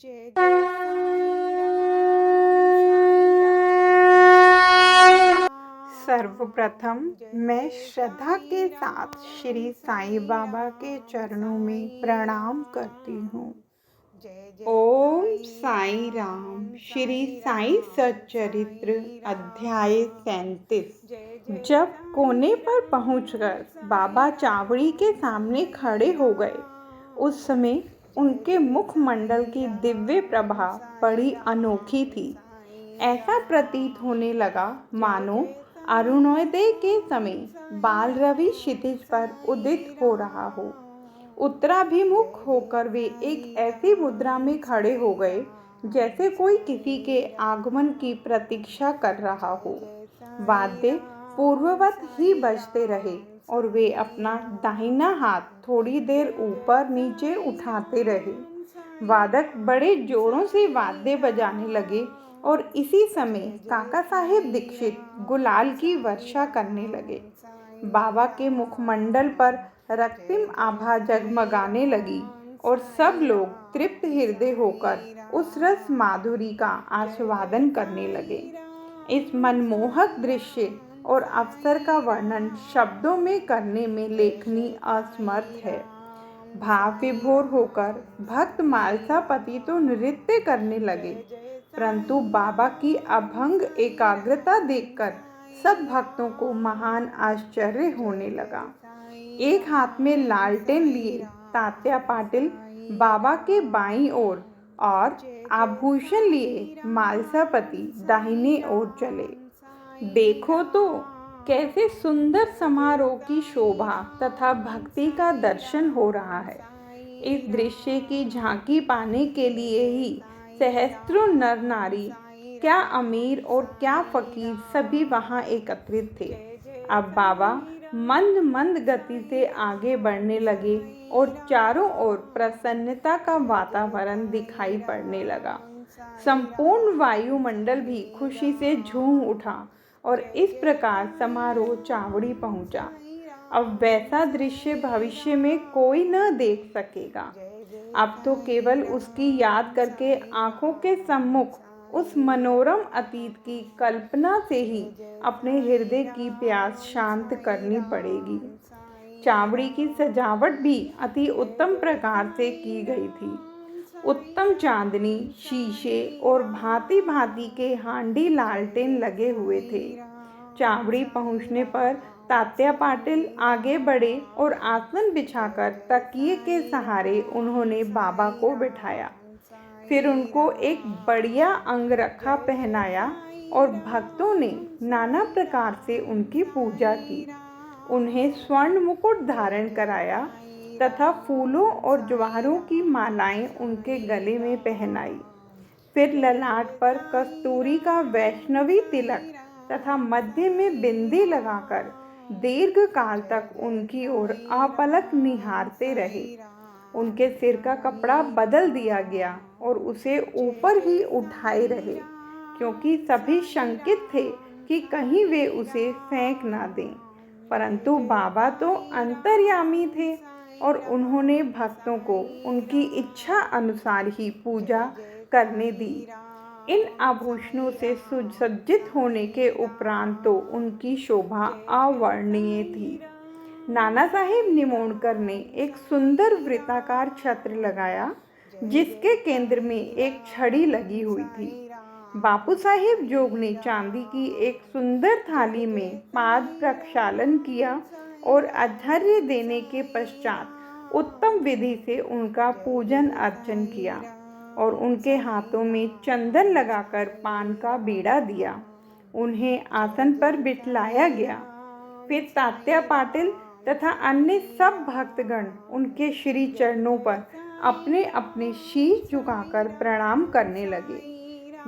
जय जय साईं राम। सर्वप्रथम मैं श्रद्धा के साथ श्री साईं बाबा के चरणों में प्रणाम करती हूँ। जय जय ओम साईं राम। श्री साईं सच्चरित्र अध्याय 37। जब कोने पर पहुंचकर बाबा चावड़ी के सामने खड़े हो गए, उस समय उनके मुखमंडल की दिव्य प्रभा बड़ी अनोखी थी। ऐसा प्रतीत होने लगा मानो अरुणोदय के समय बाल रवि क्षितिज पर उदित हो रहा हो। उत्तराभिमुख होकर वे एक ऐसी मुद्रा में खड़े हो गए जैसे कोई किसी के आगमन की प्रतीक्षा कर रहा हो। वाद्य पूर्ववत ही बजते रहे और वे अपना दाहिना हाथ थोड़ी देर ऊपर नीचे उठाते रहे। वादक बड़े जोरों से वाद्य बजाने लगे और इसी समय काका साहेब दीक्षित गुलाल की वर्षा करने लगे। बाबा के मुखमंडल पर रक्तिम आभा जगमगाने लगी और सब लोग तृप्त हृदय होकर उस रस माधुरी का आस्वादन करने लगे। इस मनमोहक दृश्य और अवसर का वर्णन शब्दों में करने में लेखनी असमर्थ है। भाव विभोर होकर भक्त मालसापति तो नृत्य करने लगे, परंतु बाबा की अभंग एकाग्रता देखकर सब भक्तों को महान आश्चर्य होने लगा। एक हाथ में लालटेन लिए तात्या पाटिल बाबा के बाईं ओर और आभूषण लिए मालसापति दाहिने ओर चले। देखो तो कैसे सुंदर समारोह की शोभा तथा भक्ति का दर्शन हो रहा है। इस दृश्य की झांकी पाने के लिए ही सहस्त्रों नर नारी, क्या अमीर और क्या फकीर, सभी वहां एकत्रित थे। अब बाबा मंद मंद गति से आगे बढ़ने लगे और चारों ओर प्रसन्नता का वातावरण दिखाई पड़ने लगा। संपूर्ण वायुमंडल भी खुशी से झूम उठा और इस प्रकार समारोह चावड़ी पहुंचा। अब वैसा दृश्य भविष्य में कोई न देख सकेगा। अब तो केवल उसकी याद करके आंखों के सम्मुख उस मनोरम अतीत की कल्पना से ही अपने हृदय की प्यास शांत करनी पड़ेगी। चावड़ी की सजावट भी अति उत्तम प्रकार से की गई थी। उत्तम चांदनी, शीशे और भांति भांति के हांडी लालटेन लगे हुए थे। चावड़ी पहुंचने पर तात्या पाटिल आगे बढ़े और आसन बिछाकर तकिए के सहारे उन्होंने बाबा को बिठाया। फिर उनको एक बढ़िया अंगरखा पहनाया और भक्तों ने नाना प्रकार से उनकी पूजा की। उन्हें स्वर्ण मुकुट धारण कराया तथा फूलों और ज्वारों की मालाएं उनके गले में पहनाई। फिर ललाट पर कस्तूरी का वैष्णवी तिलक तथा मध्य में बिंदी लगाकर दीर्घ काल तक उनकी ओर अपलक निहारते रहे। उनके सिर का कपड़ा बदल दिया गया और उसे ऊपर ही उठाए रहे, क्योंकि सभी शंकित थे कि कहीं वे उसे फेंक ना दें। परंतु बाबा तो अंतर्यामी थे और उन्होंने भक्तों को उनकी इच्छा अनुसार ही पूजा करने दी। इन आभूषणों से सुसज्जित होने के उपरांत तो उनकी शोभा अवर्णनीय थी। नाना साहेब निमोणकर ने एक सुंदर वृत्ताकार छत्र लगाया जिसके केंद्र में एक छड़ी लगी हुई थी। बापू साहेब जोग ने चांदी की एक सुंदर थाली में पाद प्रक्षालन किया और अर्घ्य देने के पश्चात उत्तम विधि से उनका पूजन अर्चन किया और उनके हाथों में चंदन लगाकर पान का बीड़ा दिया। उन्हें आसन पर बिठलाया गया। फिर तात्या पाटिल तथा अन्य सब भक्तगण उनके श्री चरणों पर अपने अपने शीश झुकाकर प्रणाम करने लगे।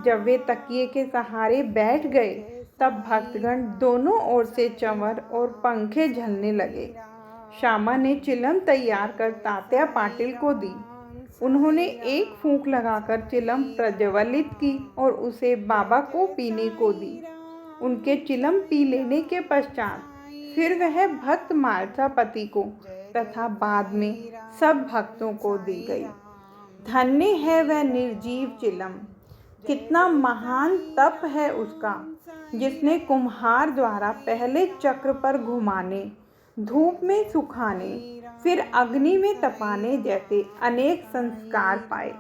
जब वे तकिए के सहारे बैठ गए तब भक्तगण दोनों ओर से चंवर और पंखे झलने लगे। श्यामा ने चिलम तैयार कर तात्या पाटिल को दी। उन्होंने एक फूंक लगाकर चिलम प्रज्वलित की और उसे बाबा को पीने को दी। उनके चिलम पी लेने के पश्चात फिर वह भक्त मालसापति को तथा बाद में सब भक्तों को दी गई। धन्य है वह निर्जीव चिलम, कितना महान तप है उसका, जिसने कुम्हार द्वारा पहले चक्र पर घुमाने, धूप में सुखाने, फिर अग्नि में तपाने जैसे अनेक संस्कार पाए।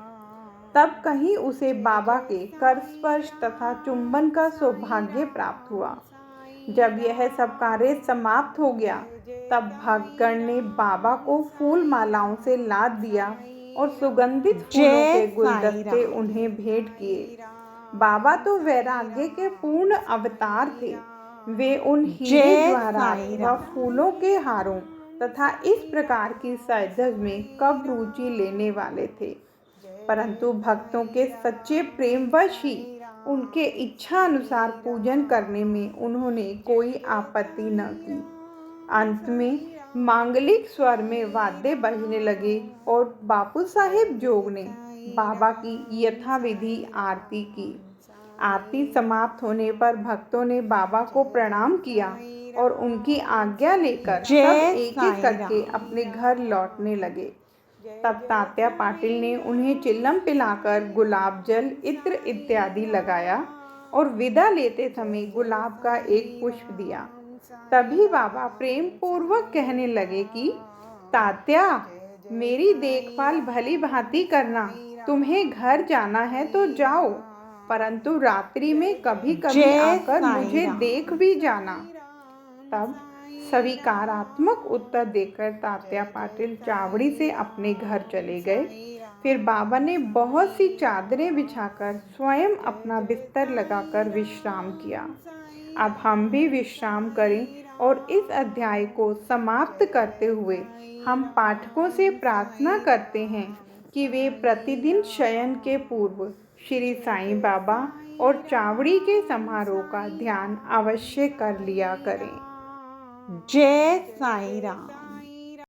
तब कहीं उसे बाबा के कर स्पर्श तथा चुंबन का सौभाग्य प्राप्त हुआ। जब यह सब कार्य समाप्त हो गया, तब भक्तगण ने बाबा को फूल मालाओं से लाद दिया और सुगंधित फूलों के गुलदस्ते उन्हें भेंट किए। बाबा तो वैराग्य के पूर्ण अवतार थे। वे उन हीरे द्वारा व फूलों के हारों तथा इस प्रकार की सजधज में कब रुचि लेने वाले थे, परंतु भक्तों के सच्चे प्रेमवश ही उनके इच्छा अनुसार पूजन करने में उन्होंने कोई आपत्ति न की। अंत में मांगलिक स्वर में वाद्य बजने लगे और बापू साहेब जोग ने बाबा की यथाविधि आरती की। आरती समाप्त होने पर भक्तों ने बाबा को प्रणाम किया और उनकी आज्ञा लेकर सब एक-एक करके अपने घर लौटने लगे। तब तात्या पाटिल ने उन्हें चिल्लम पिलाकर गुलाब जल, इत्र इत्यादि लगाया और विदा लेते समय गुलाब का एक पुष्प दिया। तभी बाबा प्रेम पूर्वक कहने लगे कि तात्या, मेरी देखभाल भली भांति करना, तुम्हें घर जाना है तो जाओ, परंतु रात्रि में कभी कभी आकर मुझे देख भी जाना। तब स्वीकारात्मक उत्तर देकर तात्या पाटिल चावड़ी से अपने घर चले गए। फिर बाबा ने बहुत सी चादरें बिछाकर स्वयं अपना बिस्तर लगाकर विश्राम किया। अब हम भी विश्राम करें और इस अध्याय को समाप्त करते हुए हम पाठकों से प्रार्थना करते हैं कि वे प्रतिदिन शयन के पूर्व श्री साईं बाबा और चावड़ी के समारोह का ध्यान अवश्य कर लिया करें। जय साईं राम।